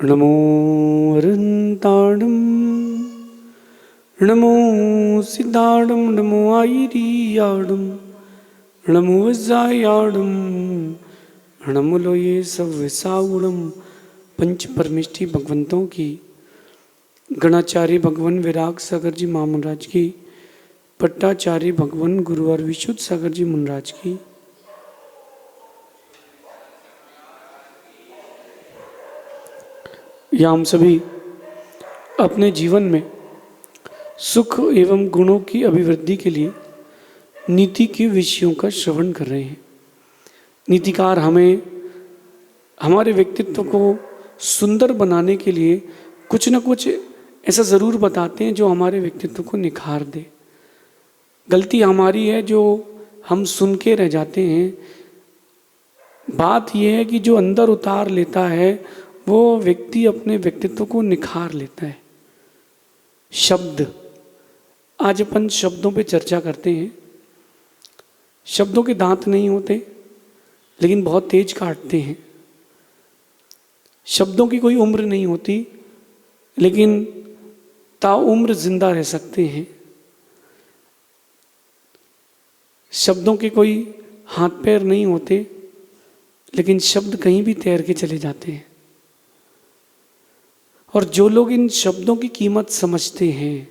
नमो अरन्ताणं नमो सिद्धाणं नमो आयिरीयाणं नमो वज्रायाणं नमो लोये सव्यसागुणं। पंच परमिष्टि भगवंतों की, गणाचार्य भगवान विराग सागर जी महामनराज की, पट्टाचार्य भगवान गुरुवर विशुद्ध सागर जी मुनराज की, या हम सभी अपने जीवन में सुख एवं गुणों की अभिवृद्धि के लिए नीति के विषयों का श्रवण कर रहे हैं। नीतिकार हमें हमारे व्यक्तित्व को सुंदर बनाने के लिए कुछ न कुछ ऐसा ज़रूर बताते हैं जो हमारे व्यक्तित्व को निखार दे। गलती हमारी है जो हम सुन के रह जाते हैं। बात यह है कि जो अंदर उतार लेता है वो व्यक्ति अपने व्यक्तित्व को निखार लेता है। शब्द, आज अपन शब्दों पे चर्चा करते हैं। शब्दों के दांत नहीं होते लेकिन बहुत तेज काटते हैं। शब्दों की कोई उम्र नहीं होती लेकिन ताउम्र जिंदा रह सकते हैं। शब्दों के कोई हाथ पैर नहीं होते लेकिन शब्द कहीं भी तैर के चले जाते हैं। और जो लोग इन शब्दों की कीमत समझते हैं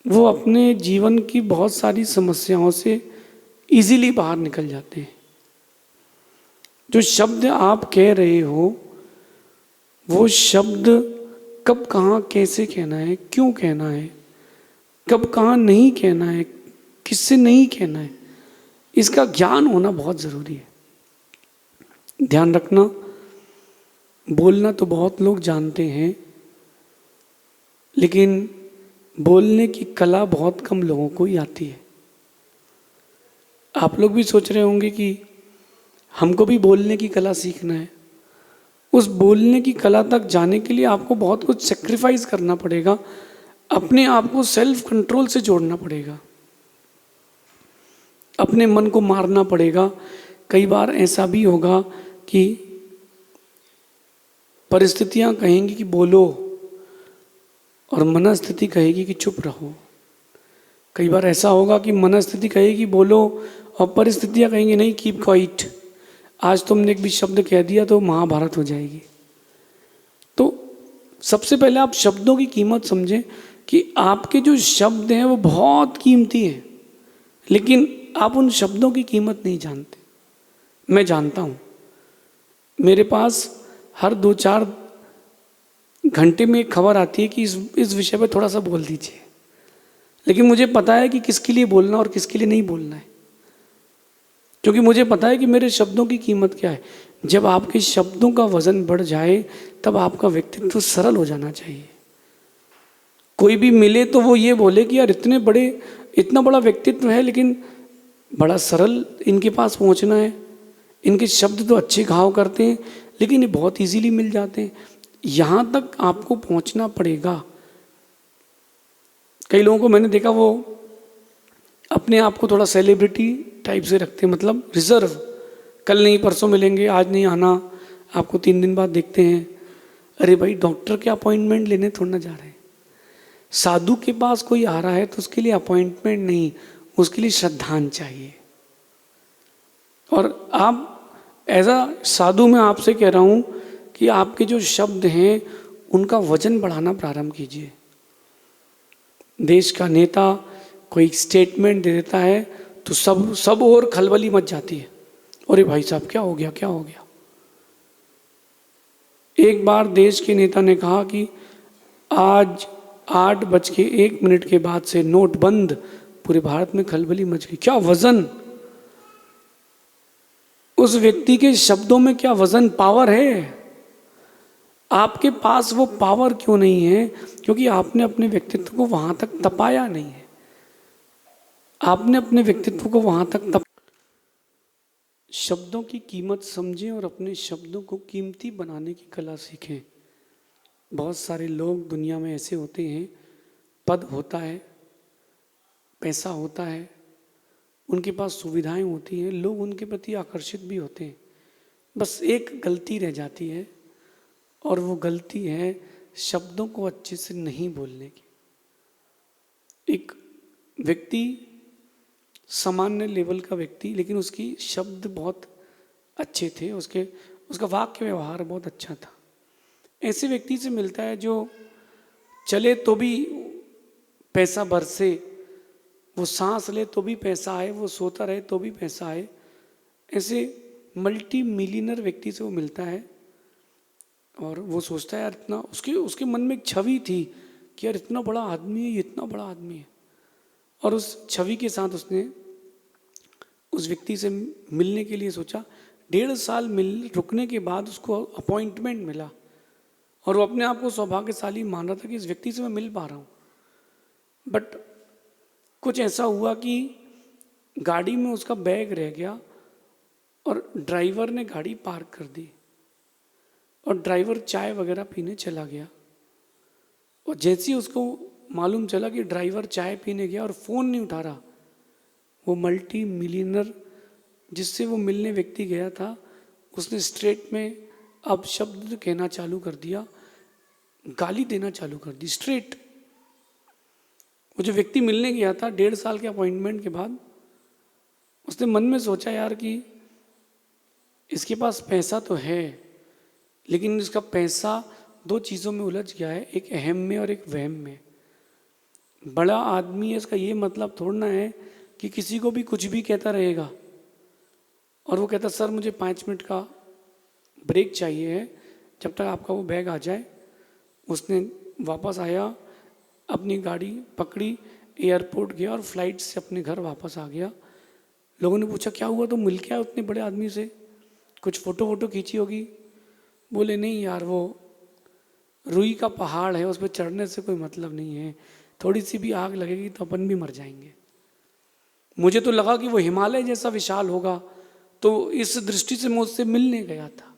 वो अपने जीवन की बहुत सारी समस्याओं से इजीली बाहर निकल जाते हैं। जो शब्द आप कह रहे हो वो शब्द कब कहाँ कैसे कहना है, क्यों कहना है, कब कहाँ नहीं कहना है, किससे नहीं कहना है, इसका ज्ञान होना बहुत ज़रूरी है। ध्यान रखना, बोलना तो बहुत लोग जानते हैं लेकिन बोलने की कला बहुत कम लोगों को ही आती है। आप लोग भी सोच रहे होंगे कि हमको भी बोलने की कला सीखना है। उस बोलने की कला तक जाने के लिए आपको बहुत कुछ सेक्रीफाइस करना पड़ेगा। अपने आप को सेल्फ कंट्रोल से जोड़ना पड़ेगा, अपने मन को मारना पड़ेगा। कई बार ऐसा भी होगा कि परिस्थितियां कहेंगी कि बोलो और मनस्थिति कहेगी कि चुप रहो। कई बार ऐसा होगा कि मनस्थिति कहेगी बोलो और परिस्थितियां कहेंगी नहीं, कीप क्वाइट। आज तुमने एक भी शब्द कह दिया तो महाभारत हो जाएगी। तो सबसे पहले आप शब्दों की कीमत समझें कि आपके जो शब्द हैं वो बहुत कीमती हैं लेकिन आप उन शब्दों की कीमत नहीं जानते। मैं जानता हूँ, मेरे पास हर 2-4 घंटे में एक खबर आती है कि इस विषय पर थोड़ा सा बोल दीजिए, लेकिन मुझे पता है कि किसके लिए बोलना और किसके लिए नहीं बोलना है, क्योंकि मुझे पता है कि मेरे शब्दों की कीमत क्या है। जब आपके शब्दों का वजन बढ़ जाए तब आपका व्यक्तित्व सरल हो जाना चाहिए। कोई भी मिले तो वो ये बोले कि यार इतना बड़ा व्यक्तित्व है लेकिन बड़ा सरल इनके पास पहुंचना है। इनके शब्द तो अच्छे घाव करते हैं लेकिन ये बहुत इजीली मिल जाते हैं। यहाँ तक आपको पहुंचना पड़ेगा। कई लोगों को मैंने देखा वो अपने आप को थोड़ा सेलिब्रिटी टाइप से रखते हैं, मतलब रिजर्व। कल नहीं परसों मिलेंगे, आज नहीं आना, आपको 3 दिन बाद देखते हैं। अरे भाई, डॉक्टर के अपॉइंटमेंट लेने थोड़ा ना जा रहे हैं। साधु के पास कोई आ रहा है तो उसके लिए अपॉइंटमेंट नहीं, उसके लिए श्रद्धांजलि चाहिए। और आप एज अ साधु मैं आपसे कह रहा हूँ कि आपके जो शब्द हैं उनका वजन बढ़ाना प्रारंभ कीजिए। देश का नेता कोई स्टेटमेंट दे देता है तो सब और खलबली मच जाती है। अरे भाई साहब, क्या हो गया, क्या हो गया। एक बार देश के नेता ने कहा कि आज 8:01 के बाद से नोट बंद। पूरे भारत में खलबली मच गई। क्या वजन, उस व्यक्ति के शब्दों में क्या वजन, पावर है। आपके पास वो पावर क्यों नहीं है? क्योंकि आपने अपने व्यक्तित्व को वहां तक तपाया नहीं है। आपने अपने व्यक्तित्व को वहां तक शब्दों की कीमत समझें और अपने शब्दों को कीमती बनाने की कला सीखें। बहुत सारे लोग दुनिया में ऐसे होते हैं, पद होता है, पैसा होता है, उनके पास सुविधाएं होती हैं, लोग उनके प्रति आकर्षित भी होते हैं। बस एक गलती रह जाती है, और वो गलती है शब्दों को अच्छे से नहीं बोलने की। एक व्यक्ति सामान्य लेवल का व्यक्ति, लेकिन उसकी शब्द बहुत अच्छे थे, उसका वाक्य व्यवहार बहुत अच्छा था। ऐसे व्यक्ति से मिलता है जो चले तो भी पैसा बरसे, वो सांस ले तो भी पैसा आए, वो सोता रहे तो भी पैसा आए। ऐसे मल्टी मिलियनर व्यक्ति से वो मिलता है और वो सोचता है यार इतना, उसके मन में एक छवि थी कि यार इतना बड़ा आदमी है, ये इतना बड़ा आदमी है। और उस छवि के साथ उसने उस व्यक्ति से मिलने के लिए सोचा। 1.5 साल रुकने के बाद उसको अपॉइंटमेंट मिला और वो अपने आप को सौभाग्यशाली मान रहा था कि इस व्यक्ति से मैं मिल पा रहा हूँ। बट कुछ ऐसा हुआ कि गाड़ी में उसका बैग रह गया और ड्राइवर ने गाड़ी पार्क कर दी और ड्राइवर चाय वगैरह पीने चला गया। और जैसे ही उसको मालूम चला कि ड्राइवर चाय पीने गया और फ़ोन नहीं उठा रहा, वो मल्टी मिलियनर जिससे वो मिलने व्यक्ति गया था, उसने स्ट्रेट में अब शब्द कहना चालू कर दिया, गाली देना चालू कर दी स्ट्रेट। वो जो व्यक्ति मिलने गया था 1.5 साल के अपॉइंटमेंट के बाद, उसने मन में सोचा यार कि इसके पास पैसा तो है, लेकिन इसका पैसा 2 चीज़ों में उलझ गया है, एक अहम में और एक वहम में। बड़ा आदमी है इसका ये मतलब थोड़ा है कि किसी को भी कुछ भी कहता रहेगा। और वो कहता सर मुझे 5 मिनट का ब्रेक चाहिए है, जब तक आपका वो बैग आ जाए। उसने वापस आया, अपनी गाड़ी पकड़ी, एयरपोर्ट गया और फ्लाइट से अपने घर वापस आ गया। लोगों ने पूछा क्या हुआ, तो मिल के आया उतने बड़े आदमी से, कुछ फ़ोटो वोटो खींची होगी? बोले नहीं यार, वो रुई का पहाड़ है, उस पर चढ़ने से कोई मतलब नहीं है, थोड़ी सी भी आग लगेगी तो अपन भी मर जाएंगे। मुझे तो लगा कि वो हिमालय जैसा विशाल होगा, तो इस दृष्टि से मैं उससे मिलने गया था।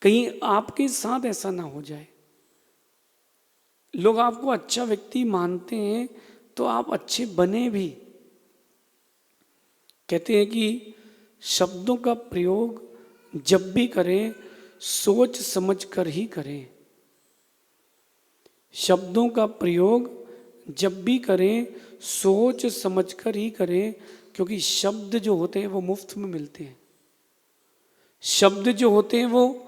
कहीं आपके साथ ऐसा ना हो जाए। लोग आपको अच्छा व्यक्ति मानते हैं तो आप अच्छे बने भी। कहते हैं कि शब्दों का प्रयोग जब भी करें सोच समझ कर ही करें। शब्दों का प्रयोग जब भी करें सोच समझ कर ही करें, क्योंकि शब्द जो होते हैं वो मुफ्त में मिलते हैं। शब्द जो होते हैं वो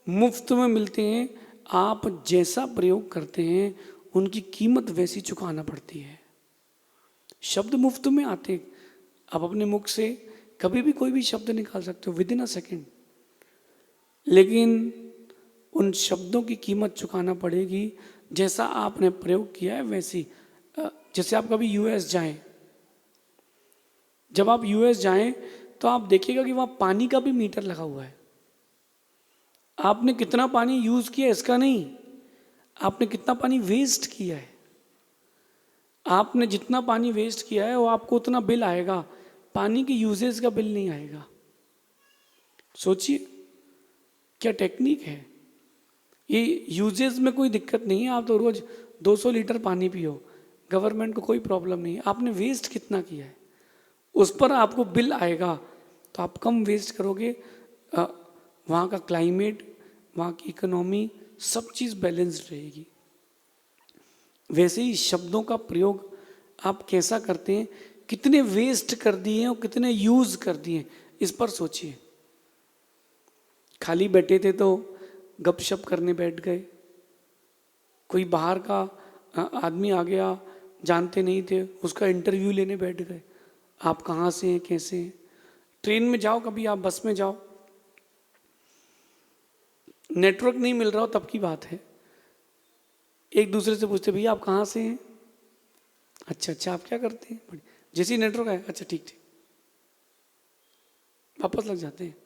मुफ्त में मिलते हैं। आप जैसा प्रयोग करते हैं उनकी कीमत वैसी चुकाना पड़ती है। शब्द मुफ्त में आते हैं, आप अपने मुख से कभी भी कोई भी शब्द निकाल सकते हो विदिन अ सेकेंड, लेकिन उन शब्दों की कीमत चुकाना पड़ेगी जैसा आपने प्रयोग किया है वैसी। जैसे आप कभी यूएस जाएं, जब आप यूएस जाएं तो आप देखिएगा कि वहाँ पानी का भी मीटर लगा हुआ है। आपने कितना पानी यूज़ किया इसका नहीं, आपने कितना पानी वेस्ट किया है। आपने जितना पानी वेस्ट किया है वो आपको उतना बिल आएगा, पानी के यूजेज का बिल नहीं आएगा। सोचिए क्या टेक्निक है ये। यूजेज में कोई दिक्कत नहीं है, आप तो रोज 200 लीटर पानी पियो, गवर्नमेंट को कोई प्रॉब्लम नहीं है। आपने वेस्ट कितना किया है उस पर आपको बिल आएगा, तो आप कम वेस्ट करोगे। वहाँ का क्लाइमेट, वहाँ की इकोनॉमी, सब चीज़ बैलेंस्ड रहेगी। वैसे ही शब्दों का प्रयोग आप कैसा करते हैं, कितने वेस्ट कर दिए और कितने यूज़ कर दिए, इस पर सोचिए। खाली बैठे थे तो गपशप करने बैठ गए, कोई बाहर का आदमी आ गया, जानते नहीं थे, उसका इंटरव्यू लेने बैठ गए। आप कहाँ से हैं, कैसे हैं। ट्रेन में जाओ, कभी आप बस में जाओ, नेटवर्क नहीं मिल रहा हो तब की बात है, एक दूसरे से पूछते भैया आप कहाँ से हैं, अच्छा आप क्या करते हैं, जैसे ही नेटवर्क आए अच्छा ठीक, वापस लग जाते हैं।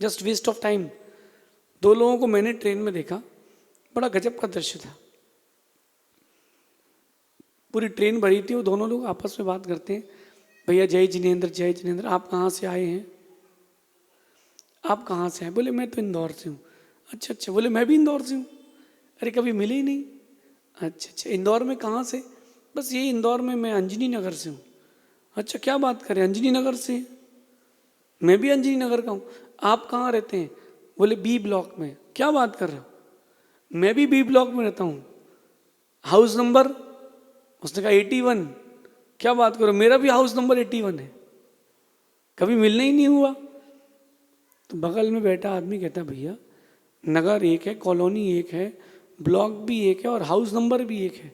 Just waste of time. 2 लोगों को मैंने ट्रेन में देखा, बड़ा गजब का दृश्य था। पूरी ट्रेन भरी थी, वो दोनों लोग आपस में बात करते हैं, भैया जय जिनेंद्र, आप कहाँ से आए हैं, आप कहाँ से हैं। बोले मैं तो इंदौर से हूँ। अच्छा, बोले मैं भी इंदौर से हूँ। अरे कभी मिले ही नहीं। अच्छा, इंदौर में कहाँ से। बस यही इंदौर में, मैं अंजनी नगर से हूँ। अच्छा क्या बात करें, अंजनी नगर से। मैं भी अंजनी नगर का हूँ। आप कहाँ रहते हैं। बोले बी ब्लॉक में। क्या बात कर रहे हो? मैं भी बी ब्लॉक में रहता हूँ। House number? उसने कहा 81। क्या बात करो, मेरा भी हाउस नंबर 81 है। कभी मिलने ही नहीं हुआ। तो बगल में बैठा आदमी कहता भैया नगर एक है, कॉलोनी एक है, ब्लॉक भी एक है और हाउस नंबर भी एक है,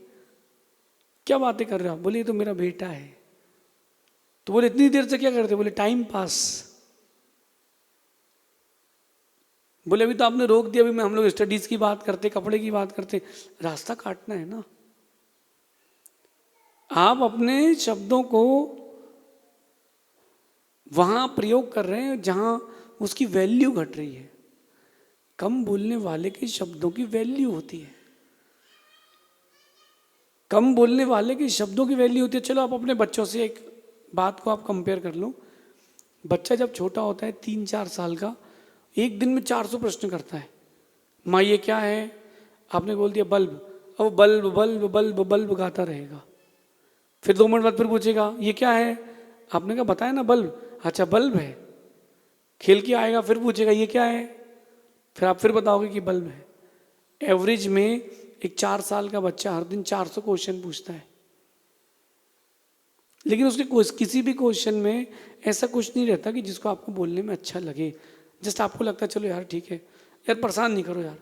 क्या बातें कर रहे हो आप? बोले ये तो मेरा बेटा है। तो बोले इतनी देर से क्या करते? बोले टाइम पास। बोले अभी तो आपने रोक दिया, अभी मैं हम लोग स्टडीज की बात करते, कपड़े की बात करते, रास्ता काटना है ना। आप अपने शब्दों को वहां प्रयोग कर रहे हैं जहां उसकी वैल्यू घट रही है। कम बोलने वाले के शब्दों की वैल्यू होती है, कम बोलने वाले के शब्दों की वैल्यू होती है। चलो आप अपने बच्चों से एक बात को आप कंपेयर कर लो। बच्चा जब छोटा होता है 3-4 साल का, एक दिन में 400 प्रश्न करता है। माँ ये क्या है? आपने बोल दिया बल्ब, अब वो बल्ब बल्ब बल्ब बल्ब गाता रहेगा। फिर 2 मिनट बाद फिर पूछेगा ये क्या है? आपने कहा बताया ना बल्ब, अच्छा बल्ब है। खेल के आएगा, फिर पूछेगा ये क्या है? फिर आप फिर बताओगे कि बल्ब है। एवरेज में एक 4 साल का बच्चा हर दिन 400 क्वेश्चन पूछता है, लेकिन उसके किसी भी क्वेश्चन में ऐसा कुछ नहीं रहता कि जिसको आपको बोलने में अच्छा लगे। जस्ट आपको लगता है चलो यार ठीक है, यार परेशान नहीं करो यार।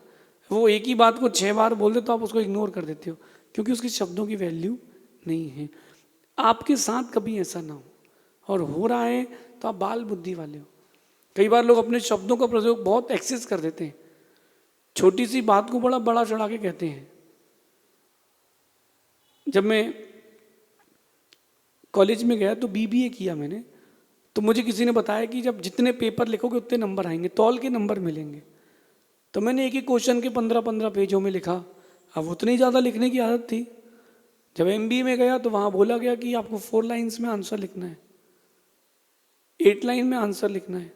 वो एक ही बात को 6 बार बोल दे तो आप उसको इग्नोर कर देते हो, क्योंकि उसके शब्दों की वैल्यू नहीं है। आपके साथ कभी ऐसा ना हो, और हो रहा है तो आप बाल बुद्धि वाले हो। कई बार लोग अपने शब्दों का प्रयोग बहुत एक्सेस कर देते हैं, छोटी सी बात को बड़ा बड़ा चढ़ा के कहते हैं। जब मैं कॉलेज में गया तो बीबीए किया मैंने, तो मुझे किसी ने बताया कि जब जितने पेपर लिखोगे उतने नंबर आएंगे, तौल के नंबर मिलेंगे। तो मैंने एक ही क्वेश्चन के 15-15 पेजों में लिखा। अब उतनी ज़्यादा लिखने की आदत थी। जब एमबीए में गया तो वहाँ बोला गया कि आपको 4 लाइन्स में आंसर लिखना है, 8 लाइन में आंसर लिखना है।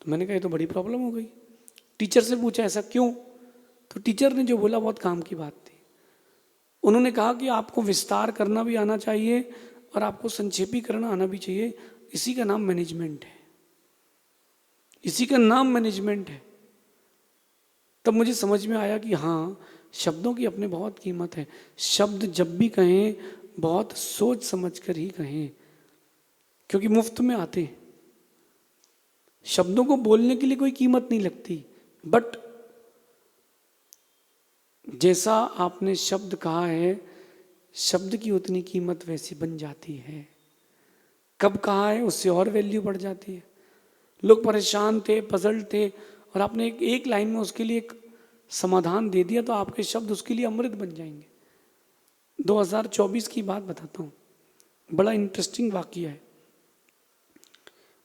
तो मैंने कहा ये तो बड़ी प्रॉब्लम हो गई। टीचर से पूछा ऐसा क्यों? तो टीचर ने जो बोला बहुत काम की बात थी। उन्होंने कहा कि आपको विस्तार करना भी आना चाहिए और आपको संक्षेपीकरण आना भी चाहिए। इसी का नाम मैनेजमेंट है, इसी का नाम मैनेजमेंट है। तब मुझे समझ में आया कि हाँ, शब्दों की अपने बहुत कीमत है। शब्द जब भी कहें बहुत सोच समझ कर ही कहें, क्योंकि मुफ्त में आते हैं। शब्दों को बोलने के लिए कोई कीमत नहीं लगती, बट जैसा आपने शब्द कहा है, शब्द की उतनी कीमत वैसी बन जाती है। कब कहा है उससे और वैल्यू बढ़ जाती है। लोग परेशान थे, पजल्ड थे, और आपने एक लाइन में उसके लिए एक समाधान दे दिया, तो आपके शब्द उसके लिए अमृत बन जाएंगे। 2024 की बात बताता हूँ, बड़ा इंटरेस्टिंग वाकया है।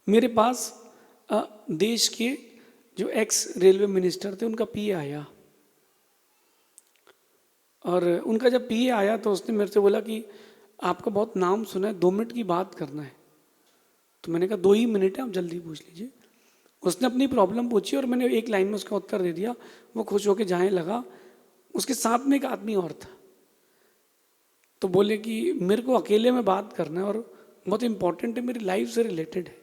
मेरे पास देश के जो एक्स रेलवे मिनिस्टर थे उनका पीए आया, और उनका जब पीए आया तो उसने मेरे से बोला कि आपका बहुत नाम सुना है, 2 मिनट की बात करना है। तो मैंने कहा 2 ही मिनट है, आप जल्दी पूछ लीजिए। उसने अपनी प्रॉब्लम पूछी और मैंने एक लाइन में उसका उत्तर दे दिया। वो खुश होकर जाने लगा। उसके साथ में एक आदमी और था, तो बोले कि मेरे को अकेले में बात करना है और बहुत इंपॉर्टेंट है, मेरी लाइफ से रिलेटेड है।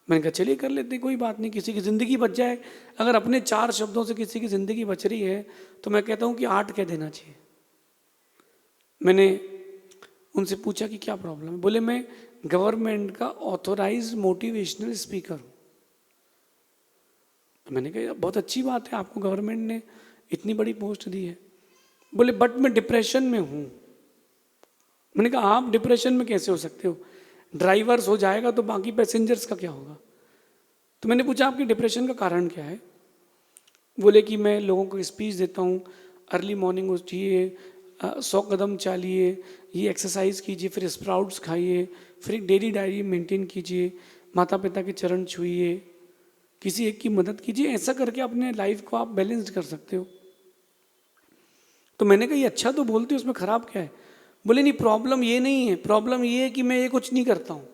मैंने कहा चलिए कर लेते, कोई बात नहीं, किसी की ज़िंदगी बच जाए। अगर अपने 4 शब्दों से किसी की ज़िंदगी बच रही है तो मैं कहता हूँ कि 8 कह देना चाहिए। मैंने उनसे पूछा कि क्या प्रॉब्लम है। बोले मैं गवर्नमेंट का ऑथोराइज मोटिवेशनल स्पीकर हूँ। तो मैंने कहा बहुत अच्छी बात है, आपको गवर्नमेंट ने इतनी बड़ी पोस्ट दी है। बोले बट मैं डिप्रेशन में हूँ। मैंने कहा आप डिप्रेशन में कैसे हो सकते हो? ड्राइवर्स हो जाएगा तो बाकी पैसेंजर्स का क्या होगा? तो मैंने पूछा आपकी डिप्रेशन का कारण क्या है? बोले कि मैं लोगों को स्पीच देता हूँ, अर्ली मॉर्निंग उठिए, 100 कदम चालिए, ये एक्सरसाइज कीजिए, फिर स्प्राउट्स खाइए, फिर एक डेली डायरी मेंटेन कीजिए, माता पिता के चरण छूइए, किसी एक की मदद कीजिए, ऐसा करके अपने लाइफ को आप बैलेंस्ड कर सकते हो। तो मैंने कहा ये अच्छा तो बोलते हो, उसमें खराब क्या है? बोले नहीं, प्रॉब्लम ये नहीं है, प्रॉब्लम ये है कि मैं ये कुछ नहीं करता हूँ।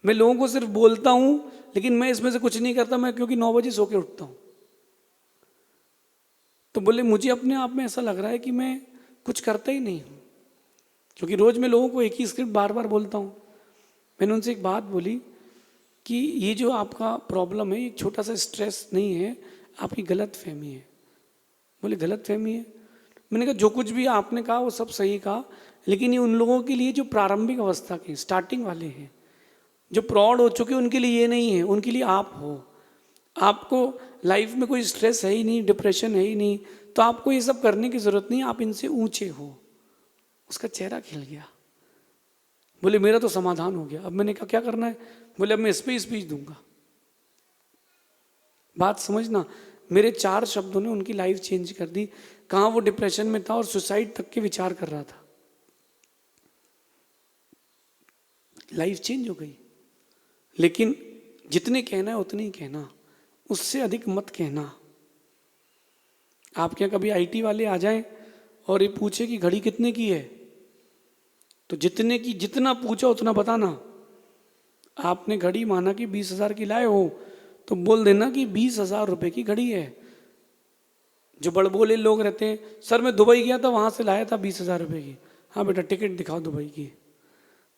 मैं लोगों को सिर्फ बोलता हूँ, लेकिन मैं इसमें से कुछ नहीं करता, मैं क्योंकि 9 बजे सो के उठता हूँ। तो बोले मुझे अपने आप में ऐसा लग रहा है कि मैं कुछ करता ही नहीं हूँ, क्योंकि रोज मैं लोगों को एक ही स्क्रिप्ट बार बार बोलता हूँ। मैंने उनसे एक बात बोली कि ये जो आपका प्रॉब्लम है, एक छोटा सा स्ट्रेस नहीं है, आपकी गलत फहमी है। बोले गलत फहमी है? मैंने कहा जो कुछ भी आपने कहा वो सब सही कहा, लेकिन ये उन लोगों के लिए जो प्रारंभिक अवस्था के स्टार्टिंग वाले हैं, जो प्रौढ़ हो चुके, उनके लिए ये नहीं है, उनके लिए आप हो। आपको लाइफ में कोई स्ट्रेस है ही नहीं, डिप्रेशन है ही नहीं, तो आपको ये सब करने की जरूरत नहीं, आप इनसे ऊंचे हो। उसका चेहरा खिल गया। बोले मेरा तो समाधान हो गया। अब मैंने कहा क्या करना है? बोले अब मैं इस पे स्पीच दूंगा। बात समझना, मेरे 4 शब्दों ने उनकी लाइफ चेंज कर दी। कहाँ वो डिप्रेशन में था और सुसाइड तक के विचार कर रहा था, लाइफ चेंज हो गई। लेकिन जितने कहना है उतने ही कहना, उससे अधिक मत कहना। आपके यहाँ कभी आईटी वाले आ जाएं और ये पूछे कि घड़ी कितने की है, तो जितने की जितना पूछा उतना बताना। आपने घड़ी माना कि 20,000 की लाए हो, तो बोल देना कि 20,000 रुपए की घड़ी है। जो बड़बोले लोग रहते हैं, सर मैं दुबई गया था वहां से लाया था 20,000 रुपए की। हाँ बेटा टिकट दिखाओ दुबई की,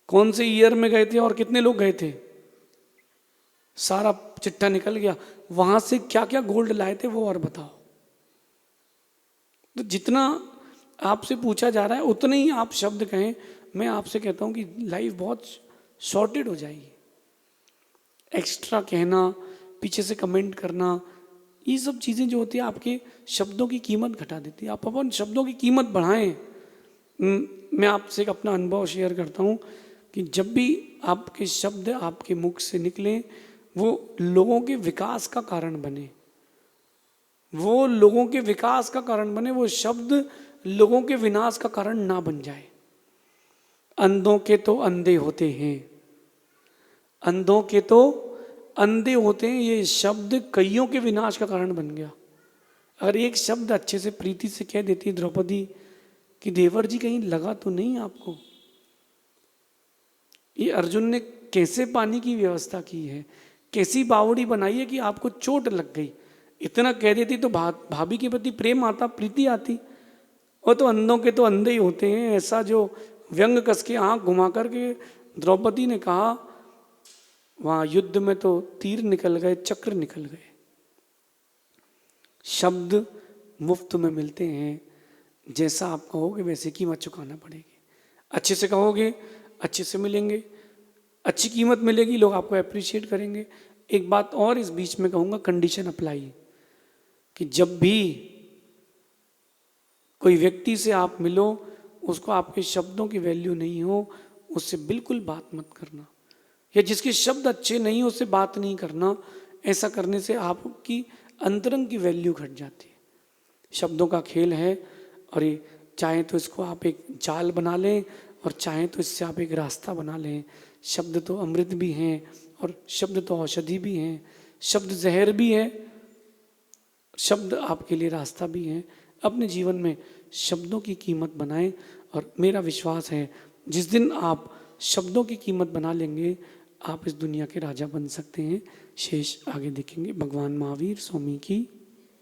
कौन से ईयर में गए थे और कितने लोग गए थे, सारा चिट्ठा निकल गया। वहां से क्या क्या गोल्ड लाए थे वो और बताओ। तो जितना आपसे पूछा जा रहा है उतने ही आप शब्द कहें। मैं आपसे कहता हूं कि लाइफ बहुत शॉर्टेड हो जाएगी। एक्स्ट्रा कहना, पीछे से कमेंट करना, ये सब चीज़ें जो होती है आपके शब्दों की कीमत घटा देती है। आप अपन शब्दों की कीमत बढ़ाएं। मैं आपसे एक अपना अनुभव शेयर करता हूँ कि जब भी आपके शब्द आपके मुख से निकलें, वो लोगों के विकास का कारण बने, वो लोगों के विकास का कारण बने, वो शब्द लोगों के विनाश का कारण ना बन जाए। अंधों के तो अंधे होते हैं, अंधों के तो अंधे होते हैं, ये शब्द कईयों के विनाश का कारण बन गया। अगर एक शब्द अच्छे से प्रीति से कह देती द्रौपदी कि देवर जी कहीं लगा तो नहीं आपको, ये अर्जुन ने कैसे पानी की व्यवस्था की है, कैसी बावड़ी बनाई है कि आपको चोट लग गई। इतना कह देती तो भाभी के प्रति प्रेम आता, प्रीति आती। वो तो अंधों के तो अंधे ही होते हैं, ऐसा जो व्यंग कस के आंख घुमा करके द्रौपदी ने कहा, वहां युद्ध में तो तीर निकल गए, चक्र निकल गए। शब्द मुफ्त में मिलते हैं, जैसा आप कहोगे वैसे कीमत चुकाना पड़ेगी। अच्छे से कहोगे अच्छे से मिलेंगे, अच्छी कीमत मिलेगी, लोग आपको अप्रिशिएट करेंगे। एक बात और इस बीच में कहूँगा, कंडीशन अप्लाई, कि जब भी कोई व्यक्ति से आप मिलो, उसको आपके शब्दों की वैल्यू नहीं हो, उससे बिल्कुल बात मत करना, या जिसके शब्द अच्छे नहीं उससे बात नहीं करना। ऐसा करने से आपकी अंतरंग की वैल्यू घट जाती है। शब्दों का खेल है, और ये चाहे तो इसको आप एक जाल बना लें और चाहे तो इससे आप एक रास्ता बना लें। शब्द तो अमृत भी हैं और शब्द तो औषधि भी हैं, शब्द जहर भी है, शब्द आपके लिए रास्ता भी है। अपने जीवन में शब्दों की कीमत बनाएं, और मेरा विश्वास है जिस दिन आप शब्दों की कीमत बना लेंगे, आप इस दुनिया के राजा बन सकते हैं। शेष आगे देखेंगे। भगवान महावीर स्वामी की